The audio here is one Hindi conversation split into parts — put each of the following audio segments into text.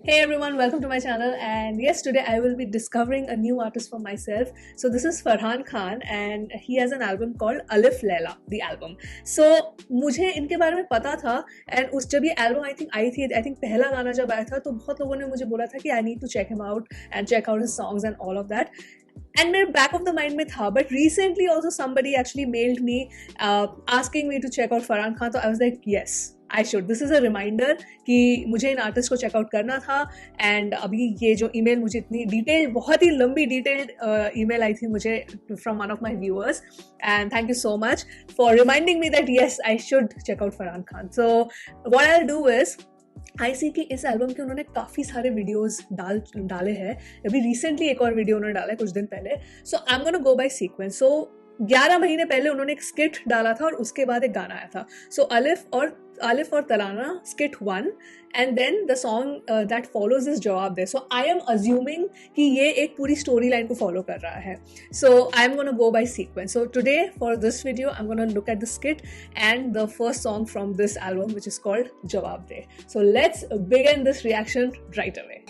Hey everyone, welcome to my channel. And yes, today I will be discovering a new artist for myself. So this is Farhan Khan and he has an album called Alif Laila, the album. So मुझे इनके बारे में पता था and उस जब ये album आई थी I think पहला गाना जब आया था तो बहुत लोगों ने मुझे बोला था कि I need to check him out and check out his songs and all of that. And मेरे back of the mind में था, but recently also somebody actually mailed me asking me to check out Farhan Khan. So I was like, yes, I should. This is a reminder कि मुझे इन आर्टिस्ट को चेकआउट करना था. एंड अभी ये जो ईमेल मुझे इतनी डिटेल्ड, बहुत ही लंबी डिटेल्ड ईमेल आई थी मुझे from one of my viewers, and thank you so much for reminding me that yes I should check out Farhan Khan. So what I will do is I see कि इस एल्बम के उन्होंने काफ़ी सारे वीडियोस डाले हैं. अभी रिसेंटली एक और वीडियो उन्होंने डाला है कुछ दिन पहले. So I am gonna go by sequence. So 11 महीने पहले उन्होंने एक स्किट डाला था और उसके बाद एक गाना आया था. सो अलिफ और Tarana skit 1 and then the song that follows is Jawab De. So I am assuming कि ये एक पूरी स्टोरी लाइन को फॉलो कर रहा है. So I am gonna go by sequence. So today for this video I am gonna look at the skit and the first song from this album which is called Jawab De. So let's begin this reaction right away.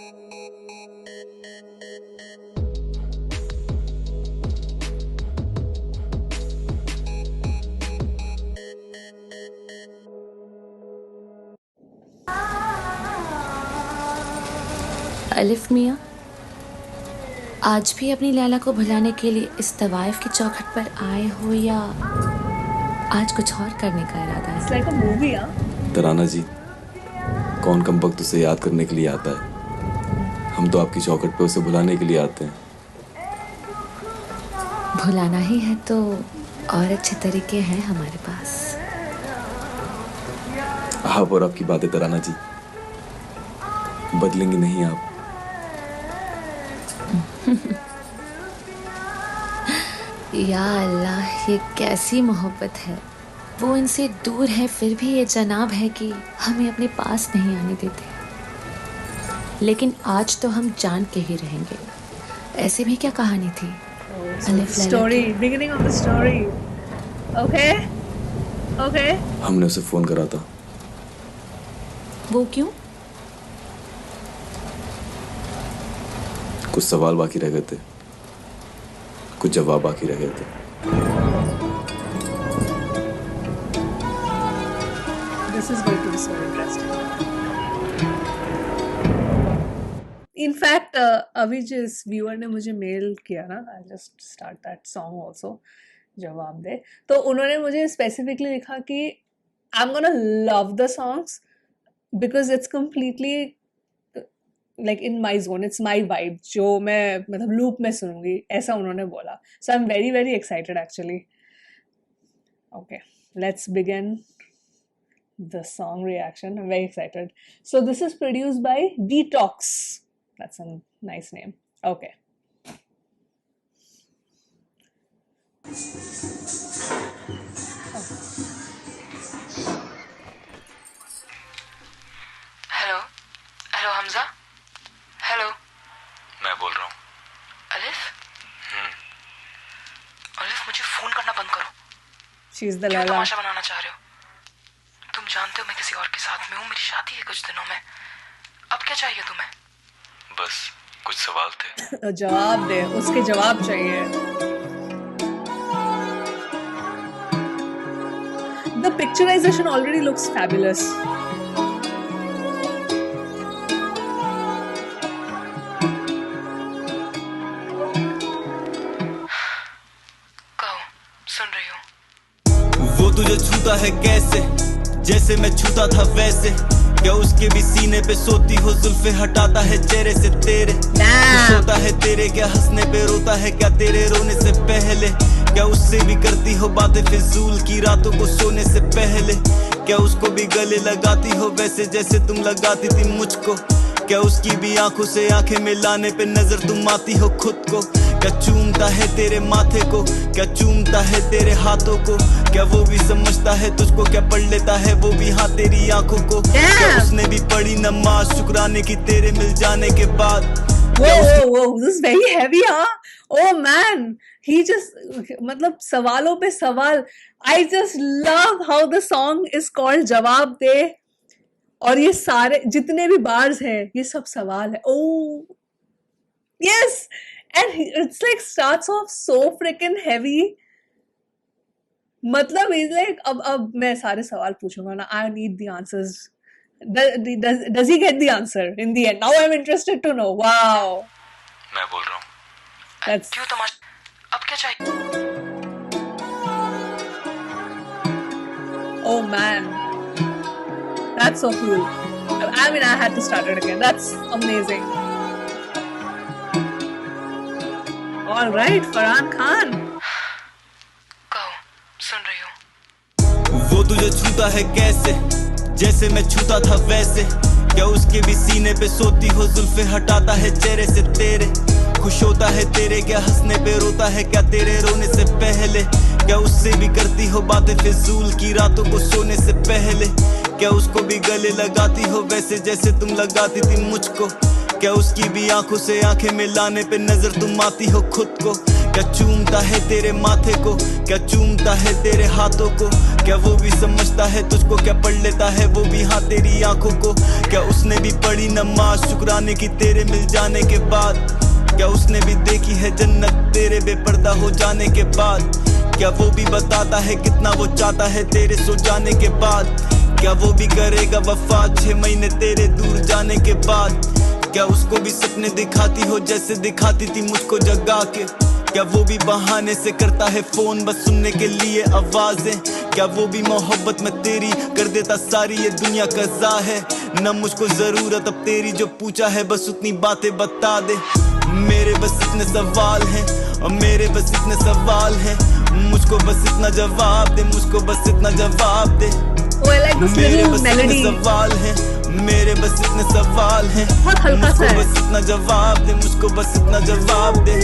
Alif मियाँ, आज भी अपनी लैला को भुलाने के लिए इस तवाइफ की चौखट पर आए हो या आज कुछ और करने का इरादा है? It's like a movie, हाँ? तराना जी, कौन कमबख्त उसे याद करने के लिए आता है? हम तो आपकी चौखट पे उसे भुलाने के लिए आते हैं. भुलाना ही है तो और अच्छे तरीके हैं हमारे पास. आप और आपकी बातें तराना जी, बदलेंगी नहीं आप. या अल्लाह, ये कैसी मोहब्बत है. वो इनसे दूर है फिर भी ये जनाब है कि हमें अपने पास नहीं आने देते. लेकिन आज तो हम जान के ही रहेंगे. ऐसे भी क्या कहानी थी story, beginning of the story. Okay okay. हमने उसे फोन करा था. वो क्यों? कुछ सवाल बाकी रह गए थे, कुछ जवाब बाकी रह गए थे. This is going to be so interesting. In fact, अभी जिस व्यूअर ने मुझे मेल किया ना, I'll just start that song also, जवाब दे. तो उन्होंने मुझे स्पेसिफिकली लिखा कि I'm gonna love the songs because it's completely like in my zone, it's my vibe, जो मैं मतलब लूप में सुनूंगी, ऐसा उन्होंने बोला. So I'm very very excited actually. Okay, let's begin the song reaction. I'm very excited. So this is produced by Detox. That's a nice name. Okay. Hello hello Hamza. Hello, मैं बोल रहा हूँ. अलिफ. अलिफ, मुझे फोन करना बंद करो. She's the क्यों Laila. तमाशा बनाना चाह रहे हो? तुम जानते हो मैं किसी और के साथ में हूँ. मेरी शादी है कुछ दिनों में. अब क्या चाहिए तुम्हें? बस कुछ सवाल थे. जवाब दे, उसके जवाब चाहिए. The picturization already looks fabulous. कहो, सुन रही हूँ. वो तुझे छूता है कैसे, जैसे मैं छूता था वैसे. क्या उसके भी सीने पे सोती हो, जुल्फे हटाता है चेहरे से तेरे. खुश होता है तेरे, क्या हंसने पे रोता है, क्या तेरे रोने से पहले. क्या उससे भी करती हो बातें फिजूल की रातों को सोने से पहले. क्या उसको भी गले लगाती हो वैसे जैसे तुम लगाती थी मुझको. क्या उसकी भी आंखों से आंखें मिलाने पे नजर तुम आती हो खुद को. क्या चूमता है तेरे माथे को, क्या चूमता है तेरे हाथों को. क्या वो भी समझता है तुझको, क्या पढ़ लेता है वो भी हाँ तेरी आंखों को. क्या उसने भी पढ़ी नमाज शुक्राने की तेरे मिल जाने के बाद. Whoa, this is very heavy, huh? Oh man, he just मतलब सवालों पे सवाल. I just love how the song is called जवाब दे. और ये सारे जितने भी बार्स हैं ये सब सवाल है. Oh yes, and it's like starts off so freaking heavy. मतलब इज लाइक अब मैं सारे सवाल पूछूंगा ना. I need the answers. Does he get the answer in the end? Now I'm interested to know. Wow. मैं बोल रहा हूँ. That's क्यों तमाशा? अब क्या चाहिए? oh man. That's so cool. I mean, I had to start it again. That's amazing. All right, Farhan Khan. कहो, सुन रही हूँ. वो तुझे छूता है कैसे, जैसे मैं छूता था वैसे. क्या उसके भी सीने पे सोती हो जुल्फे हटाता है चेहरे से तेरे. खुश होता है तेरे, क्या हंसने पे रोता है, क्या तेरे रोने से पहले. क्या उससे भी करती हो बातें फिजूल की रातों को सोने से पहले. क्या उसको भी गले लगाती हो वैसे जैसे तुम लगाती थी मुझको. क्या उसकी भी आंखों से आंखें मिलाने पे नजर तुम आती हो खुद को. क्या चूमता है तेरे माथे को, क्या चूमता है तेरे हाथों को. क्या वो भी समझता है तुझको, क्या पढ़ लेता है वो भी हाँ तेरी आंखों को. क्या उसने भी पढ़ी नमाज शुक्राने की तेरे मिल जाने के बाद. क्या उसने भी देखी है जन्नत तेरे बेपर्दा हो जाने के बाद. क्या वो भी बताता है कितना वो चाहता है तेरे सो जाने के बाद. क्या वो भी करेगा वफा 6 महीने तेरे दूर जाने के बाद. क्या उसको भी सपने दिखाती हो जैसे दिखाती थी मुझको जगा के. क्या वो भी बहाने से करता है फोन बस सुनने के लिए आवाजें. क्या वो भी मोहब्बत में तेरी कर देता सारी ये दुनिया कज़ा है. न मुझको जरूरत अब तेरी, जो पूछा है बस उतनी बातें बता दे. मेरे बस इतने सवाल हैं और मेरे बस इतने सवाल हैं. मुझको बस इतना जवाब दे, मुझको बस इतना जवाब दे. Oh, I like this मेरे little बस melody. इतने सवाल हैं, मेरे बस इतने सवाल हैं. बहुत हल्का सा मुझको है. बस इतना जवाब दे, मुझको बस इतना जवाब दे.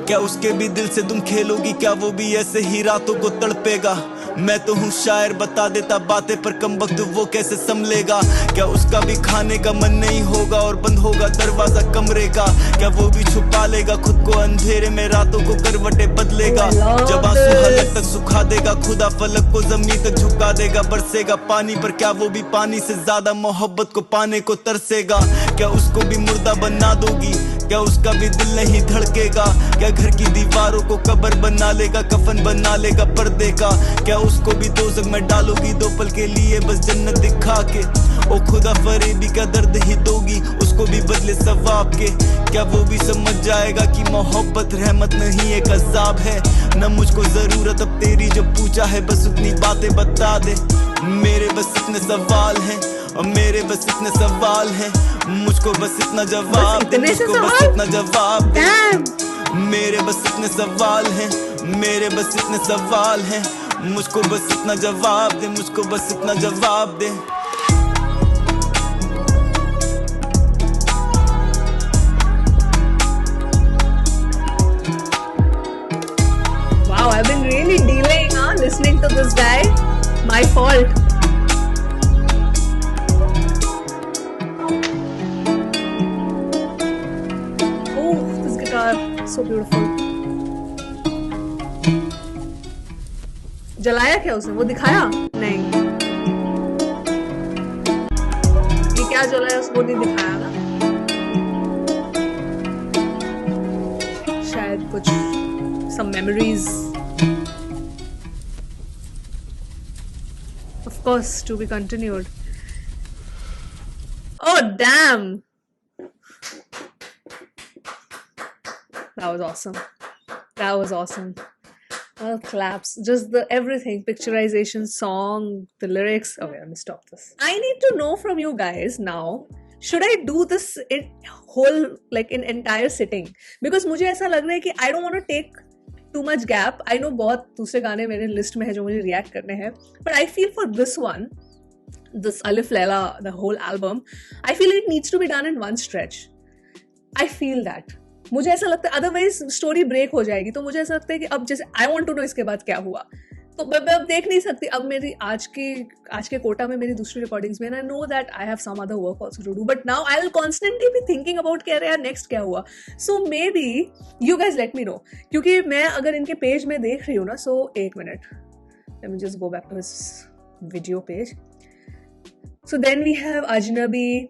क्या उसके भी दिल से तुम खेलोगी, क्या वो भी ऐसे ही रातों को तड़पेगा. मैं तो हूँ शायर बता देता बातें पर कम वक्त वो कैसे संभलेगा. क्या उसका भी खाने का मन नहीं होगा और बंद होगा दरवाजा कमरे का. क्या वो भी छुपा लेगा खुद को अंधेरे में रातों को करवटें बदलेगा. जब आंसू हलक तक सुखा देगा खुदा फलक को जमीन तक झुका देगा. बरसेगा पानी पर क्या वो भी पानी से ज्यादा मोहब्बत को पाने को तरसेगा. क्या उसको भी मुर्दा बना दोगी, क्या उसका भी दिल नहीं धड़केगा. क्या घर की दीवारों को कब्र बना लेगा, कफन बना लेगा पर्दे का. क्या उसको भी दोज़ख में डालोगी 2 पल के लिए बस जन्नत दिखा के. ओ खुदा फरेबी का दर्द ही दोगी उसको भी बदले सवाब के. क्या वो भी समझ जाएगा कि मोहब्बत रहमत नहीं एक अजाब है. न मुझको जरूरत अब तेरी, जो पूछा है बस उतनी बातें बता दे. मेरे बस इतने सवाल हैं और मेरे बस इतने सवाल हैं. मुझको बस इतना जवाब दे, मुझको बस इतना जवाब दे. मेरे बस इतने सवाल हैं, मेरे बस इतने सवाल हैं. मुझको बस इतना जवाब दे, मुझको बस इतना जवाब दे. Wow, I've been really delaying on listening to this guy. My fault. Oh, this guitar, so beautiful. जलाया क्या उसने? वो दिखाया नहीं. ये क्या जलाया उसको नहीं दिखाया ना. शायद कुछ some memories. Of course, to be continued. Oh damn! That was awesome. That was awesome. Well, claps. Just the everything. Picturization, song, the lyrics. Okay, let me stop this. I need to know from you guys now. Should I do this in whole, like in entire sitting? Because मुझे ऐसा लग रहा है कि I don't want to take too much gap. I know बहुत दूसरे गाने मेरे लिस्ट में है जो मुझे react करने हैं. But I feel for this one, this Alif Laila, the whole album, I feel it needs to be done in one stretch. I feel that. मुझे ऐसा लगता है अदरवाइज स्टोरी ब्रेक हो जाएगी. तो मुझे ऐसा लगता है कि अब जैसे आई वांट टू नो इसके बाद क्या हुआ. तो मैं अब देख नहीं सकती. अब मेरी आज के कोटा में मेरी दूसरी रिकॉर्डिंग्स में, I know that I have some other work also to do, but now I will constantly be thinking about कि अरे यार नेक्स्ट क्या हुआ. So maybe you guys let me know. क्योंकि मैं अगर इनके पेज में देख रही हूँ ना, सो एक minute, let me just go back to his video page. So then we have Ajnabi,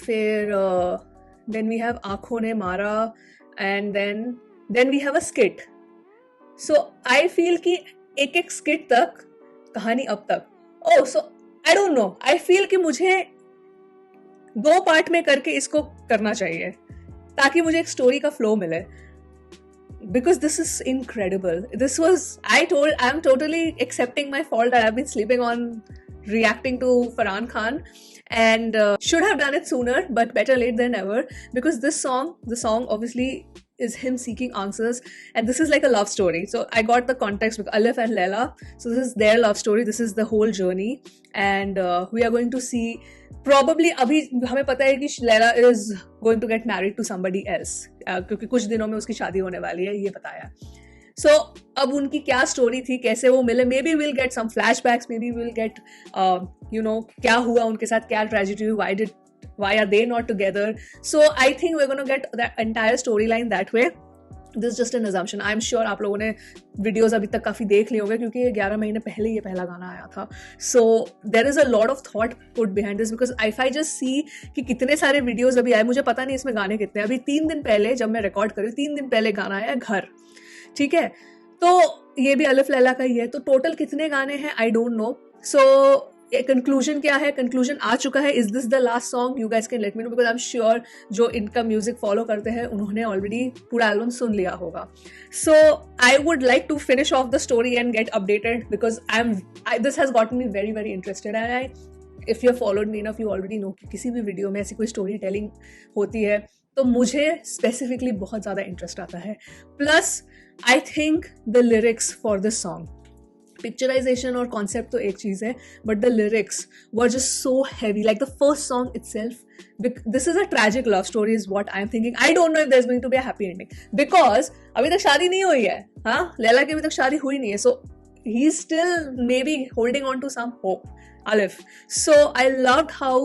then we have Aankhon Ne Mara, and then we have a skit. So I feel कि एक skit तक कहानी अब तक. Oh, so I don't know. I feel कि मुझे 2 पार्ट में करके इसको करना चाहिए ताकि मुझे एक स्टोरी का फ्लो मिले. Because this is incredible. I'm totally accepting my fault that I've been sleeping on reacting to Farhan Khan, and should have done it sooner, but better late than never, because the song obviously is him seeking answers, and this is like a love story. So I got the context with Alif and Laila. So this is their love story. This is the whole journey, and we are going to see. Probably अभी हमें पता है कि Laila is going to get married to somebody else, क्योंकि कुछ दिनों में उसकी शादी होने वाली है, ये बताया. So अब उनकी क्या स्टोरी थी, कैसे वो मिले, maybe we'll get some flashbacks, maybe we'll get क्या हुआ उनके साथ, क्या tragedy हुई, why are they not together. So I think we're going to get that entire storyline that way. This is just an assumption. I'm sure आप लोगों ने videos अभी तक काफ़ी देख लिए होंगे क्योंकि 11 महीने पहले ये पहला गाना आया था. So there is a lot of thought put behind this, because if I just see कि कितने सारे videos अभी आए, मुझे पता नहीं इसमें गाने कितने. अभी 3 दिन पहले जब मैं रिकॉर्ड करी, 3 दिन पहले गाना आया घर, ठीक है. तो ये भी अलिफ लैला का ही है. तो टोटल कितने गाने हैं आई डोंट नो. सो कंक्लूजन क्या है, कंक्लूजन आ चुका है. Is this the last song? You guys can let me no, because I am sure जो इनका म्यूजिक फॉलो करते हैं उन्होंने ऑलरेडी पूरा एल्बम सुन लिया होगा. So I would like to finish off the story and get updated, because this has gotten me very very interested. And if you followed me enough, you already know कि किसी भी वीडियो में ऐसी कोई स्टोरी टेलिंग होती है तो मुझे स्पेसिफिकली बहुत ज़्यादा इंटरेस्ट आता है. Plus I think the lyrics for this song, picturisation और कॉन्सेप्ट तो एक चीज़ है, but the lyrics were just so heavy. Like the first song itself, this is a tragic love story is what I am thinking. I don't know if there is going to be a happy ending, because अभी तक शादी नहीं हुई है. हाँ, लैला की अभी तक शादी हुई नहीं है. So he is still maybe holding on to some hope, Alif. So I loved how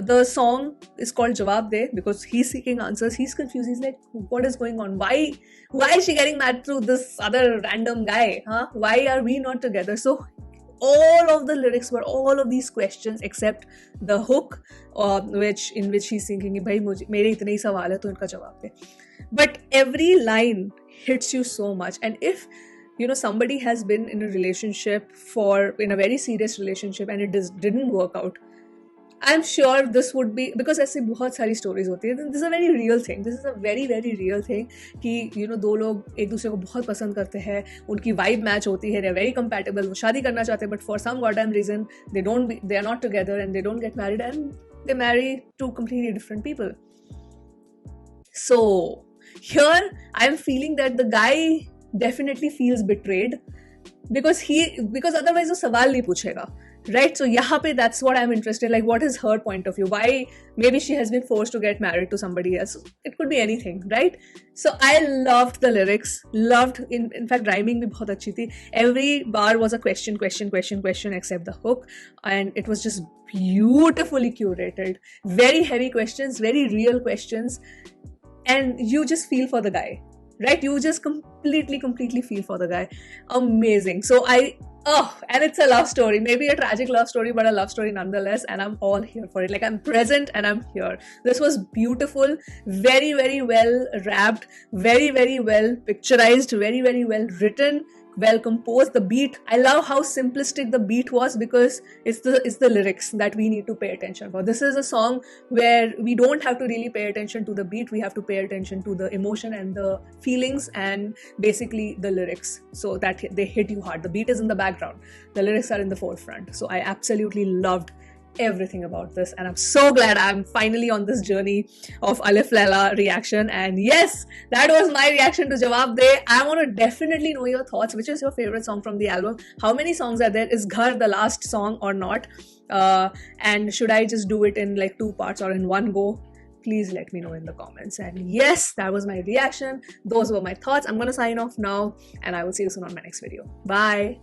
the song is called Jawab De, because he's seeking answers. He's confused. He's like, what is going on? Why is she getting married to this other random guy? Huh? Why are we not together? So all of the lyrics were all of these questions except the hook, in which he's thinking, bhai mere itne hi sawal hai to inka jawab de. But every line hits you so much. And if somebody has been in a relationship, in a very serious relationship, and it didn't work out, I'm sure this would be, because ऐसे बहुत सारी stories होती है. This is a very real thing. This is a very very real thing कि दो लोग एक दूसरे को बहुत पसंद करते हैं, उनकी vibe match होती है, they're very compatible, वो शादी करना चाहते हैं, but for some goddamn reason they are not together and they don't get married, and they marry two completely different people. So here I'm feeling that the guy definitely feels betrayed, because otherwise वो सवाल नहीं पूछेगा, right? So यहाँ पे that's what I'm interested, like what is her point of view, why maybe she has been forced to get married to somebody else. It could be anything, right? So I loved the lyrics, in fact rhyming भी बहुत अच्छी थी. Every bar was a question except the hook, and it was just beautifully curated. Very heavy questions, very real questions, and you just feel for the guy. Right? You just completely feel for the guy. Amazing. So and it's a love story. Maybe a tragic love story, but a love story nonetheless. And I'm all here for it. Like, I'm present and I'm here. This was beautiful. Very, very well rapped. Very, very well picturized. Very, very well written. Well composed. The beat, I love how simplistic the beat was, because it's the lyrics that we need to pay attention for. This is a song where we don't have to really pay attention to the beat. We have to pay attention to the emotion and the feelings and basically the lyrics, so that they hit you hard. The beat is in the background, the lyrics are in the forefront. So I absolutely loved everything about this, and I'm so glad I'm finally on this journey of Alif Laila reaction. And yes, that was my reaction to Jawab De. I want to definitely know your thoughts. Which is your favorite song from the album? How many songs are there? Is Ghar the last song or not? And should I just do it in like 2 parts or in one go? Please let me know in the comments. And yes, that was my reaction. Those were my thoughts. I'm going to sign off now, and I will see you soon on my next video. Bye.